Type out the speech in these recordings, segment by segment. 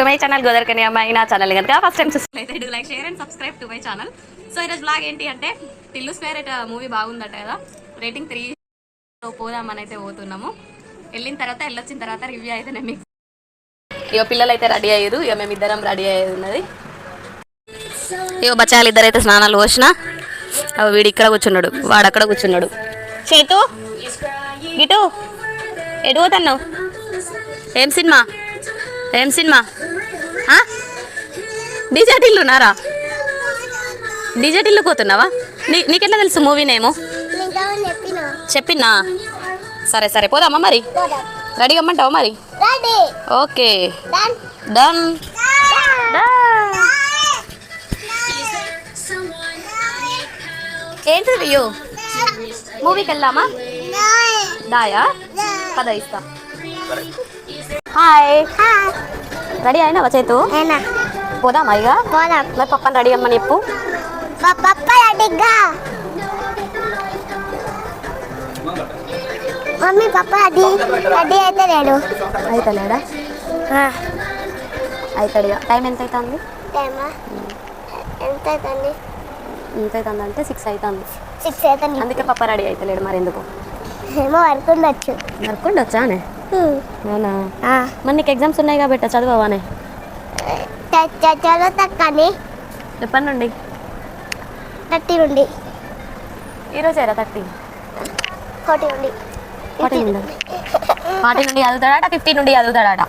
My channel గోదర్కని అమ్మాయి. నా channel కనుక ఫస్ట్ టైం చూసినట్లయితే do like share and subscribe to my channel. So ఈరోజు బ్లాగ్ ఏంటి అంటే టిల్లు స్క్వేర్ మూవీ బాగుందట కదా, రేటింగ్ 3 పోదామని అయితే పోతున్నాము. వెళ్ళొచ్చిన తర్వాత రివ్యూ అయితే నేను మీకు ఇక పిల్లలు అయితే రెడీ అయ్యారు, ఇక మేము ఇద్దరం రెడీ అయ్యేది ఉన్నది. ఇక బచ్చాలు ఇద్దరైతే స్నానాలు పోసిన, వీడు ఇక్కడ కూర్చున్నాడు, వాడు అక్కడ కూర్చున్నాడు. చేతు గిటు ఎటు పోతున్నావు? ఏం సినిమా డీజే టిల్లు ఉన్నారా? డీజే టిల్లు పోతున్నావా? నీకెట్లా తెలుసు మూవీ నేమో? చెప్పినా? సరే సరే పోదామా మరి? రెడీగా అమ్మంటావా మరి? Okay done. ఏంటిది అయ్యో, మూవీకి వెళ్దామా? దాయా పద ఇస్తా. హాయ్, రెడీ అయినావా చేతు? పోదామా ఇక? మరి పప్పని రెడీ అమ్మని చెప్పు. మమ్మీ పప్ప రెడీ అయితే లేడు. అయితే లేడా? అవుతాడు. ఇక టైం ఎంత అవుతుంది? ఎంత అవుతుంది? ఎంత అవుతుంది అంటే 6 అవుతుంది. 6 అవుతుంది. అందుకే పప్ప రెడీ అయితే లేడు. మరి ఎందుకు? ఏమో వర్క్ ఉండొచ్చు. వర్క్ ఉండొచ్చానే? అవునా? మరి నీకు ఎగ్జామ్స్ ఉన్నాయి కాబట్టి చదువానే? చదువుతా కానీ. ఎప్పటి నుండి? 30 నుండి. ఈరోజేరా 30? 40 నుండి. 40 నుండి చదువుతాడట, 50 నుండి చదువుతాడట.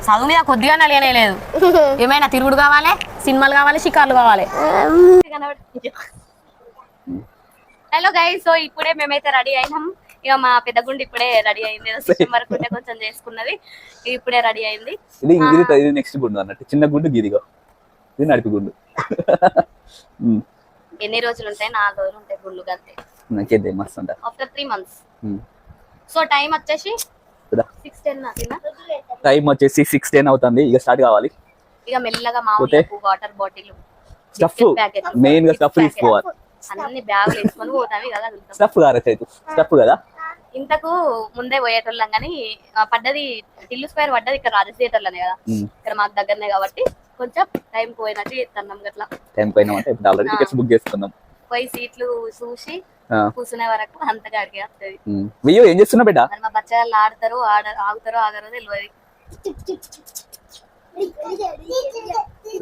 చదువు మీద కొద్దిగా నలియనే లేదు. ఏమైనా తిరుగుడు కావాలి, సినిమాలు కావాలి, షికార్లు కావాలి. హలో గైస్, సో ఇప్పుడే మేమైతే రెడీ అయినాం. ఇక మా పెద్ద గుండు ఇప్పుడే రెడీ అయింది. సిస్టమ్ వర్క్ ఉంటే కొంచెం చేసుకున్నది, ఇప్పుడే రెడీ అయింది. ఇది నెక్స్ట్ గుండు అన్నట్టు, చిన్న గుండు గిదిగా, ఇది నడిపి గుండు. ఎన్ని రోజులు ఉంటాయి? 4 రోజులు ఉంటాయి గుండు అంతే. నాకేదే మస్తు ఉంటా. After 3 months. సో టైం వచ్చేసి 6:10. టైం వచ్చేసి 6:10 అవుతుంది. ఇక స్టార్ట్ కావాలి. ఇక మెల్లగా మా వాటర్ బాటిల్, స్టఫ్, మెయిన్ గా స్టఫ్ తీసుకోవాలి. అన్ని బ్యాగులు వేసుకొని పోతాం కదా. స్టఫ్ స్టఫ్ కదా. ఇంతకు ముందే పోయేటోళ్ళం కానీ పడ్డది టిల్లు స్క్వేర్ పడ్డది ఇక్కడ రాజేష్ థియేటర్లోనే కదా, ఇక్కడ మాకు దగ్గరనే కాబట్టి కొంచెం టైం పోయినట్టు చేస్తున్నాం. గట్లా టైం పోయినామంటే ఇప్పుడు ఆల్రెడీ టికెట్స్ బుక్ చేసుకున్నాం. పోయి సీట్లు చూసి కూర్చునే వరకు అంతగా అడిగే వస్తుంది. అయ్యో ఏం చేస్తున్నా బిడ్డ? మరి మా బచ్చాలు ఆగుతారో ఆగరో తెలియదు.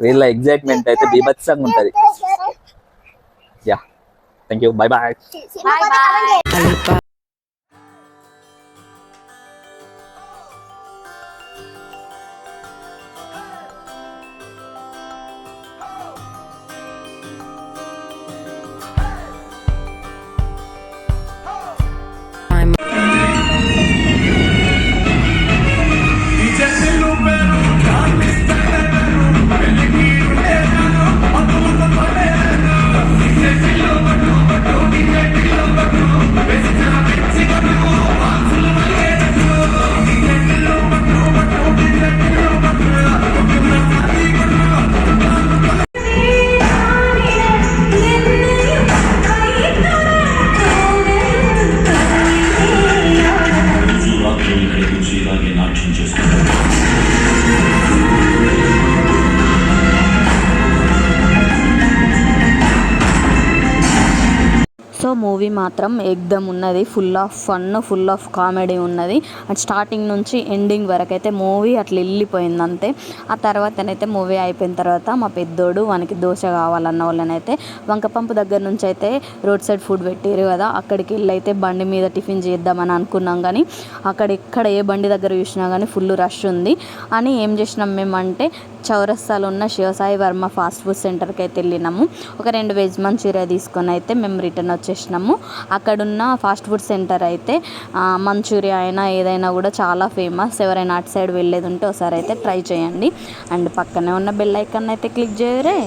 వీళ్ళ ఎగ్జైట్మెంట్ అయితే బీభత్సంగా ఉంటది. Yeah, thank you, bye bye. So movie మాత్రం ఎగ్దమ్ ఉన్నది, full of fun, full of comedy ఉన్నది. అండ్ స్టార్టింగ్ నుంచి ఎండింగ్ వరకు అయితే మూవీ అట్లా వెళ్ళిపోయింది అంతే. ఆ తర్వాతనైతే మూవీ అయిపోయిన తర్వాత మా పెద్దోడు వానికి దోశ కావాలన్న వాళ్ళనైతే వంకపంపు దగ్గర నుంచి అయితే రోడ్ సైడ్ ఫుడ్ పెట్టారు కదా, అక్కడికి వెళ్ళి అయితే బండి మీద టిఫిన్ చేద్దామని అనుకున్నాం. కానీ ఎక్కడ ఏ బండి దగ్గర చూసినా కానీ ఫుల్ రష్ ఉంది అని ఏం చేసినాం మేమంటే చౌరస్తాలో ఉన్న శివసాయి వర్మ ఫాస్ట్ ఫుడ్ సెంటర్కి అయితే వెళ్ళినాము. ఒక 2 వెజ్ మంచూరియా తీసుకొని అయితే మేము రిటర్న్ వచ్చేసినాము. అక్కడున్న ఫాస్ట్ ఫుడ్ సెంటర్ అయితే మంచూరియా అయినా ఏదైనా కూడా చాలా ఫేమస్. ఎవరైనా అటు సైడ్ వెళ్ళేది ఉంటే ఒకసారి అయితే ట్రై చేయండి. అండ్ పక్కనే ఉన్న బెల్ ఐకాన్ అయితే క్లిక్ చేయరే.